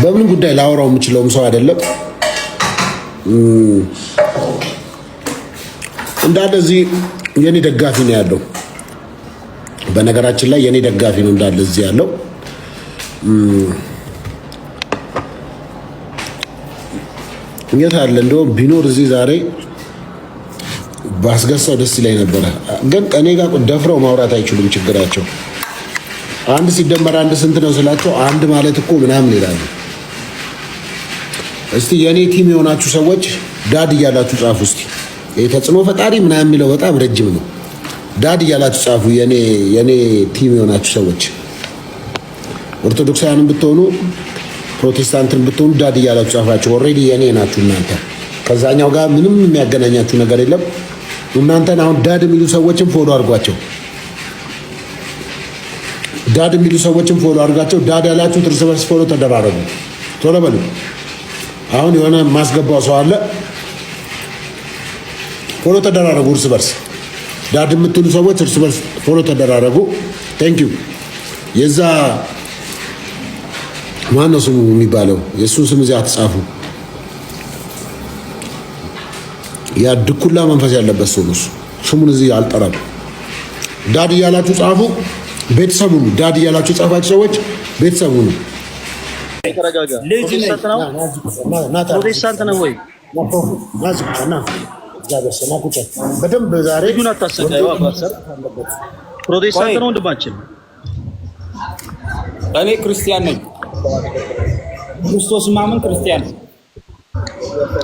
በምን ጉዳይ ላወራው የምችለውም ሰው አይደለም። እንዳለ እዚህ የኔ ደጋፊ ነው ያለው። በነገራችን ላይ የኔ ደጋፊ ነው እንዳለ እዚህ ያለው። የት አለ እንደውም ቢኖር እዚህ ዛሬ ባስገሳው ደስ ይለኝ ነበረ። ግን እኔ ጋር ደፍረው ማውራት አይችሉም። ችግራቸው አንድ ሲደመር አንድ ስንት ነው ስላቸው አንድ ማለት እኮ ምናምን ይላሉ። እስቲ የኔ ቲም የሆናችሁ ሰዎች ዳድ እያላችሁ ጻፉ። እስቲ ተጽዕኖ ፈጣሪ ምናምን የሚለው በጣም ረጅም ነው። ዳድ እያላችሁ ጻፉ። የኔ ቲም የሆናችሁ ሰዎች ኦርቶዶክሳውያንን ብትሆኑ ፕሮቴስታንትን ብትሆኑ ዳድ እያላችሁ ጻፋችሁ። ኦልሬዲ የኔ ናችሁ እናንተ። ከዛኛው ጋር ምንም የሚያገናኛችሁ ነገር የለም። እናንተን አሁን ዳድ የሚሉ ሰዎችን ፎሎ አድርጓቸው። ዳድ የሚሉ ሰዎችን ፎሎ አድርጋቸው። ዳድ ያላችሁት እርስ በርስ ፎሎ ተደራረጉ። ቶሎ በሉ። አሁን የሆነ ማስገባው ሰው አለ። ፎሎ ተደራረጉ እርስ በርስ። ዳድ የምትሉ ሰዎች እርስ በርስ ፎሎ ተደራረጉ። ቴንክ ዩ። የዛ ማነው ስሙ የሚባለው? የእሱን ስም እዚያ አትጻፉ። ያ ድኩላ መንፈስ ያለበት ሰው ነው። ስሙን እዚህ አልጠራም። ዳድ እያላችሁ ጻፉ። ቤተሰቡ ነው። ዳድ እያላችሁ ጻፋችሁ ሰዎች ቤተሰቡ ነው። ፕሮቴስታንት ነው ወይ? በደንብ ዛሬ ፕሮቴስታንት ነው ወንድማችን። እኔ ክርስቲያን ነኝ። ክርስቶስ ማመን ክርስቲያን ነኝ።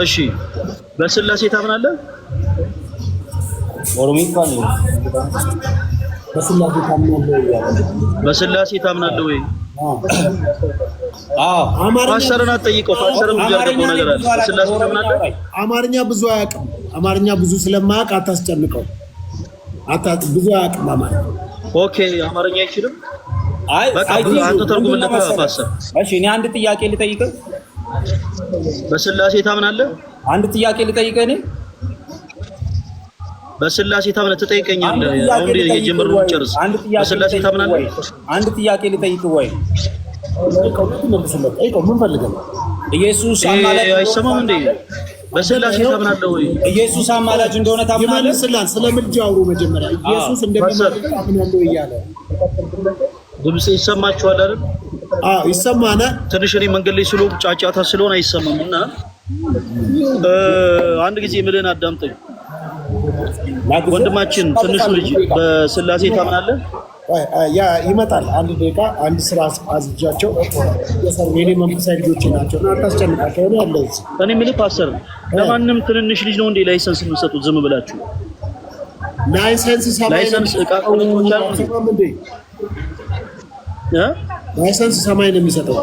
እሺ፣ በስላሴ ታምናለህ? ኦሮሚካ ነው። በስላሴ ታምናለህ ወይ? ፓስተርን አትጠይቀው። ፓስተርን ብዙ ያደረገው ነገር አለ። በስላሴ ታምናለህ? አማርኛ ብዙ አያውቅም። አማርኛ ብዙ ስለማያውቅ አታስጨንቀው። ብዙ አያውቅም አማርኛ። ኦኬ፣ አማርኛ አይችልም። በቃ አንተ ተርጉምለት ፓስተር። እሺ፣ እኔ አንድ ጥያቄ ልጠይቅህ። በስላሴ ታምናለህ? አንድ ጥያቄ ልጠይቅህ። እኔ በስላሴ ታምናለህ? ትጠይቀኛለህ። አሁን የጀመርነው ጨርስ። በስላሴ ታምናለህ? አንድ ጥያቄ ልጠይቅህ ወይ? ምን ፈልገህ? ኢየሱስ አማላጅ አይሰማም እንዴ? በስላሴ ታምናለህ ወይ? ኢየሱስ አማላጅ እንደሆነ ታምናለህ? ስለ ምልጃ አውሩ መጀመሪያ። ኢየሱስ እንደሚመጣ ታምናለህ እያለ ድምጽ ይሰማችኋል አይደል? አዎ ይሰማናል። ትንሽ እኔ መንገድ ላይ ስለሆንኩ ጫጫታ ስለሆነ አይሰማም። እና አንድ ጊዜ ምልን አዳምጠኝ ወንድማችን። ትንሹ ልጅ በስላሴ ታምናለህ? ያ ይመጣል። አንድ ደቂቃ አንድ ስራ አዝጃቸው የኔ መንፈሳዊ ልጆች ናቸው እና አታስጨንቃቸው። ነው ያለው እዚህ። እኔ የምልህ ፓስተር፣ ለማንም ትንንሽ ልጅ ነው እንዴ ላይሰንስ የምትሰጡት? ዝም ብላችሁ ላይሰንስ ዕቃ ቆሞች አሉ እንዴ? ላይሰንስ ሰማይ ነው የሚሰጠው።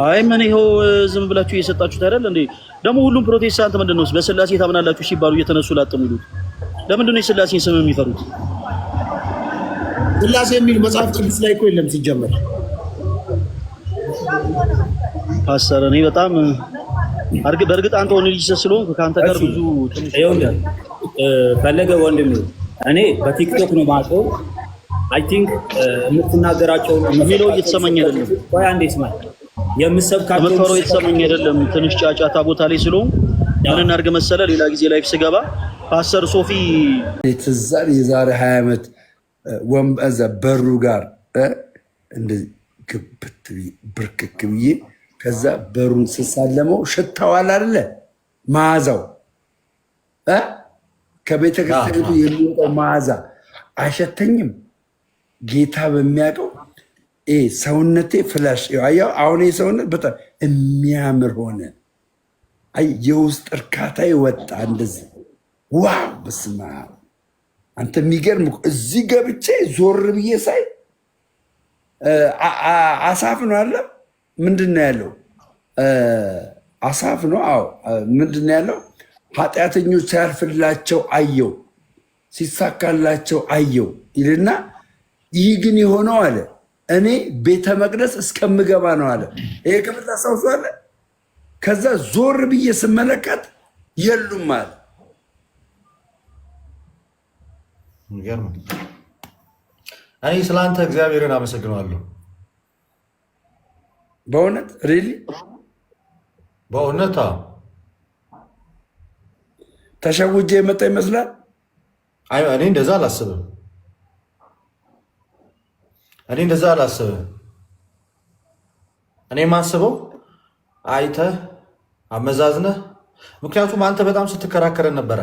አይ ምን ይኸው ዝም ብላችሁ እየሰጣችሁት አይደል እንዴ? ደግሞ ሁሉም ፕሮቴስታንት ምንድን ነው በስላሴ ታምናላችሁ ሲባሉ እየተነሱ ላጥ የሚሉት ለምንድን ነው? የስላሴን ስም የሚፈሩት? ስላሴ የሚል መጽሐፍ ቅዱስ ላይ እኮ የለም ሲጀመር። ፓስተር፣ እኔ በጣም በእርግጥ አንተ ወንድ ልጅ ስለሆንክ ከአንተ ጋር ብዙ ፈለገ ወንድም፣ እኔ በቲክቶክ ነው ማውቀው። አይ ቲንክ የምትናገራቸው የሚለው እየተሰማኝ አይደለም። ቆይ አንዴ ስማኝ። የምትፈራው እየተሰማኝ አይደለም። ትንሽ ጫጫታ ቦታ ላይ ስለሆንኩ ምን እናድርግ መሰለህ፣ ሌላ ጊዜ ላይፍ ስገባ ፓስተር ሶፊ ትዛል የዛሬ 20 ዓመት ወንበዘ በሩ ጋር እንደዚህ ግብት ብርክክ ብዬ ከዛ በሩን ስሳለመው ሽታዋል አይደለ መዓዛው ከቤተ ክርስቲያኑ የሚወጣው መዓዛ አይሸተኝም። ጌታ በሚያውቀው ሰውነቴ ፍላሽ ያው አሁን ሰውነት በጣም የሚያምር ሆነ። አይ የውስጥ እርካታ ይወጣ እንደዚህ። ዋው በስመ አብ አንተ የሚገርም እዚህ ገብቼ ዞር ብዬ ሳይ አሳፍ ነው አለ። ምንድን ነው ያለው? አሳፍ ነው። አዎ ምንድን ነው ያለው? ኃጢአተኞች ሲያርፍላቸው አየው፣ ሲሳካላቸው አየው ይልና ይህ ግን የሆነው አለ እኔ ቤተ መቅደስ እስከምገባ ነው አለ። ይሄ ክፍል ታስታውሳለህ? ከዛ ዞር ብዬ ስመለከት የሉም አለ። እኔ ስለአንተ እግዚአብሔርን አመሰግነዋለሁ። በእውነት ሪሊ በእውነት ተሸውጄ የመጣ ይመስላል። እኔ እንደዛ አላስብም። እኔ ማስበው አይተህ አመዛዝነህ፣ ምክንያቱም አንተ በጣም ስትከራከረን ነበረ።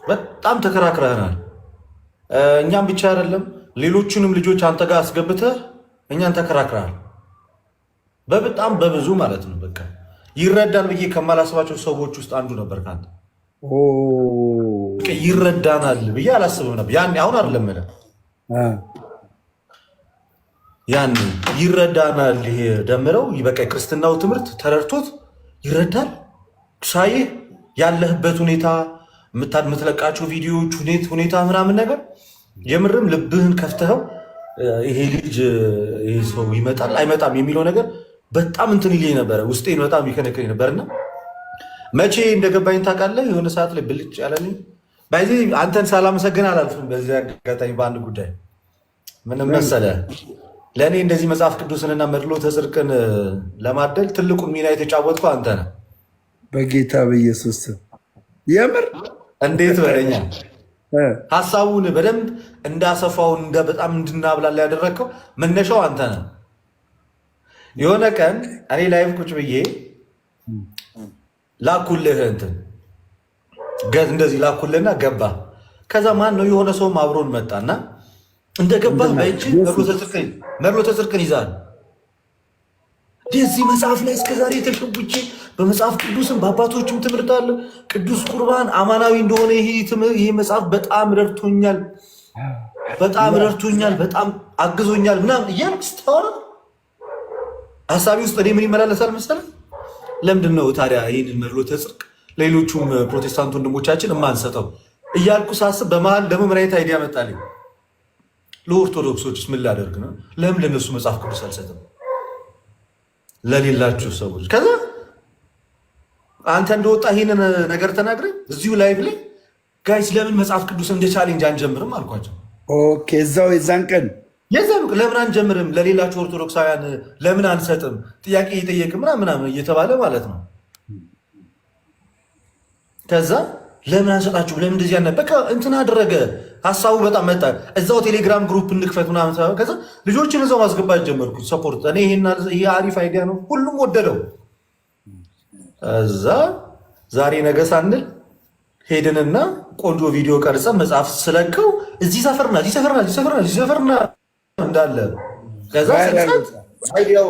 በጣም ተከራክረህናል። እኛም ብቻ አይደለም ሌሎቹንም ልጆች አንተ ጋር አስገብተህ እኛን ተከራክረሃል። በጣም በብዙ ማለት ነው። በቃ ይረዳል ብዬ ከማላስባቸው ሰዎች ውስጥ አንዱ ነበር ካንተ። ይረዳናል ብዬ አላስብም ነበር ያኔ። አሁን አይደለም ያን ይረዳናል። ይሄ ደምረው በቃ የክርስትናው ትምህርት ተረድቶት ይረዳል። ሳይህ ያለህበት ሁኔታ፣ የምትለቃቸው ቪዲዮዎች ሁኔታ ምናምን ነገር የምርም ልብህን ከፍተኸው ይሄ ልጅ ይሄ ሰው ይመጣል አይመጣም የሚለው ነገር በጣም እንትን ይለኝ ነበረ፣ ውስጤን በጣም ይከነከኝ ነበርና መቼ እንደገባኝ ታውቃለህ? የሆነ ሰዓት ላይ ብልጭ ያለልኝ በዚህ አንተን ሳላመሰግን አላልፍም። በዚህ አጋጣሚ በአንድ ጉዳይ ምንም መሰለህ፣ ለእኔ እንደዚህ መጽሐፍ ቅዱስንና መድሎተ ጽድቅን ለማደል ትልቁን ሚና የተጫወትኩ አንተ ነህ። በጌታ በኢየሱስ የምር እንዴት በለኛ ሀሳቡን በደንብ እንዳሰፋውን በጣም እንድናብላላ ያደረግከው መነሻው አንተ ነህ። የሆነ ቀን እኔ ላይቭ ቁጭ ብዬ ላኩልህ እንትን እንደዚህ ላኩልህና ገባ። ከዛ ማን ነው የሆነ ሰውም አብሮን መጣና እንደገባ በእጅ መድሎተ ጽድቅን ይዛል። እዚህ መጽሐፍ ላይ እስከዛሬ የተሸጉቼ በመጽሐፍ ቅዱስም በአባቶችም ትምህርት አለ ቅዱስ ቁርባን አማናዊ እንደሆነ ይሄ መጽሐፍ በጣም ረድቶኛል፣ በጣም አግዞኛል ምናምን እያልክ ስታወራ ሀሳቢ ውስጥ እኔ ምን ይመላለሳል መሰለህ? ለምንድን ነው ታዲያ ይህንን መድሎተ ጽድቅ ሌሎቹም ፕሮቴስታንት ወንድሞቻችን የማንሰጠው እያልኩ ሳስብ በመሀል ደግሞ ምን አይነት አይዲያ መጣልኝ? ለኦርቶዶክሶችስ ምን ላደርግ ነው? ለምን ለነሱ መጽሐፍ ቅዱስ አልሰጥም ለሌላችሁ ሰዎች? ከዛ አንተ እንደወጣ ይህንን ነገር ተናግረኝ እዚሁ ላይቭ ላይ ጋይስ ለምን መጽሐፍ ቅዱስ እንደ ቻሌንጅ አንጀምርም አልኳቸው። ኦኬ እዛው የዛን ቀን ለምን አንጀምርም? ለሌላቸው ኦርቶዶክሳውያን ለምን አንሰጥም? ጥያቄ እየጠየቅ ምናምን እየተባለ ማለት ነው። ከዛ ለምን አንሰጣችሁ? ለምን እንደዚህ ያነ በቃ እንትን አደረገ። ሀሳቡ በጣም መጣ። እዛው ቴሌግራም ግሩፕ እንክፈት ምናምን። ከዛ ልጆችን እዛው ማስገባት ጀመርኩት። ሰፖርት እኔ ይሄ አሪፍ አይዲያ ነው፣ ሁሉም ወደደው። እዛ ዛሬ ነገ ሳንል ሄድንና ቆንጆ ቪዲዮ ቀርጸን መጽሐፍ ስለቀው እዚህ ሰፈርና እንዳለ ከዛ አይዲያው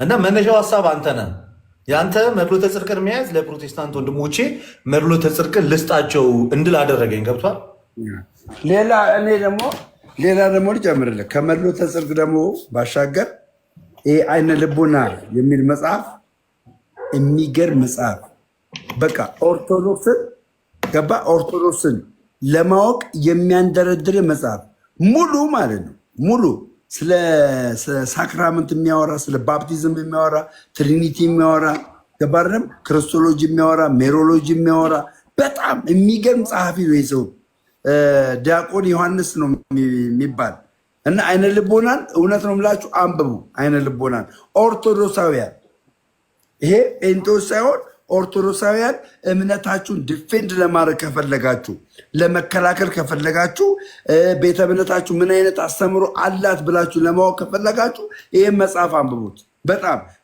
እና መነሻው ሀሳብ አንተ ነህ። የአንተ መድሎተ ጽድቅን መያዝ ለፕሮቴስታንት ወንድሞቼ መድሎተ ጽድቅን ልስጣቸው እንድል አደረገኝ። ገብቷል? ሌላ ደግሞ ልጨምርልህ። ከመድሎተ ጽድቅ ደግሞ ባሻገር ይሄ አይነ ልቦና የሚል መጽሐፍ የሚገርም መጽሐፍ፣ በቃ ኦርቶዶክስን ለማወቅ የሚያንደረድር መጽሐፍ ሙሉ ማለት ነው። ሙሉ ስለ ሳክራመንት የሚያወራ፣ ስለ ባፕቲዝም የሚያወራ፣ ትሪኒቲ የሚያወራ፣ ገባርም ክርስቶሎጂ የሚያወራ፣ ሜሮሎጂ የሚያወራ በጣም የሚገርም ጸሐፊ ነው ሰው። ዲያቆን ዮሐንስ ነው የሚባል እና አይነ ልቦናን እውነት ነው የምላችሁ አንብቡ። አይነ ልቦናን ኦርቶዶክሳውያን፣ ይሄ ጴንጤዎች ሳይሆን ኦርቶዶክሳውያን እምነታችሁን ዲፌንድ ለማድረግ ከፈለጋችሁ፣ ለመከላከል ከፈለጋችሁ፣ ቤተ እምነታችሁ ምን አይነት አስተምሮ አላት ብላችሁ ለማወቅ ከፈለጋችሁ ይህም መጽሐፍ አንብቡት።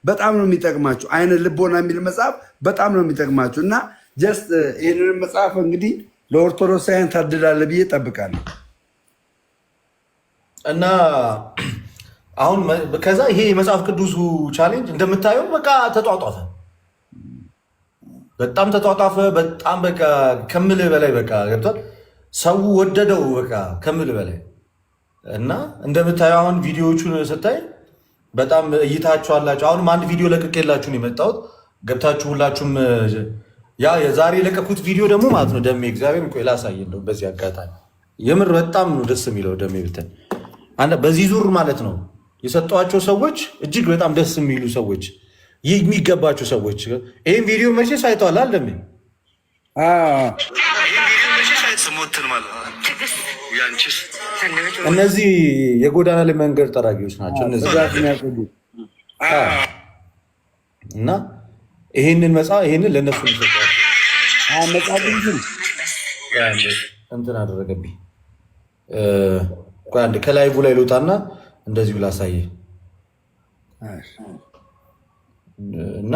በጣም ነው የሚጠቅማችሁ። አይነ ልቦና የሚል መጽሐፍ በጣም ነው የሚጠቅማችሁ እና ጀስት ይህንን መጽሐፍ እንግዲህ ለኦርቶዶክሳውያን ታድላለ ብዬ ጠብቃለሁ። እና አሁን ከዛ ይሄ የመጽሐፍ ቅዱሱ ቻሌንጅ እንደምታየው በቃ ተጧጧፈ፣ በጣም ተጧጧፈ። በጣም በቃ ከምልህ በላይ በቃ ገብቷል። ሰው ወደደው በቃ ከምልህ በላይ እና እንደምታየው አሁን ቪዲዮዎቹን ስታይ በጣም እይታችሁ አላችሁ። አሁንም አንድ ቪዲዮ ለቅቄላችሁን የመጣሁት ገብታችሁ ሁላችሁም ያ የዛሬ የለቀኩት ቪዲዮ ደግሞ ማለት ነው ደሜ እግዚአብሔር ቆይ ላሳየህ እንደው በዚህ አጋጣሚ የምር በጣም ደስ የሚለው ደሜ ብትን በዚህ ዙር ማለት ነው የሰጧቸው ሰዎች እጅግ በጣም ደስ የሚሉ ሰዎች የሚገባቸው ሰዎች ይህን ቪዲዮ መቼ ሳይተዋል አለምን ስሞትን ማለት ነው። ያንቺስ? እነዚህ የጎዳና ላይ መንገድ ጠራጊዎች ናቸው እነዚህ እና ይሄንን መጽሐፍ ይሄንን ለነሱ ይሰጣል። እንትን አደረገብኝ። ቆይ አንድ ከላይቭ ላይ ልውጣና እንደዚህ ብላ አሳየ እና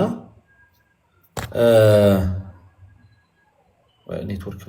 ኔትወርክ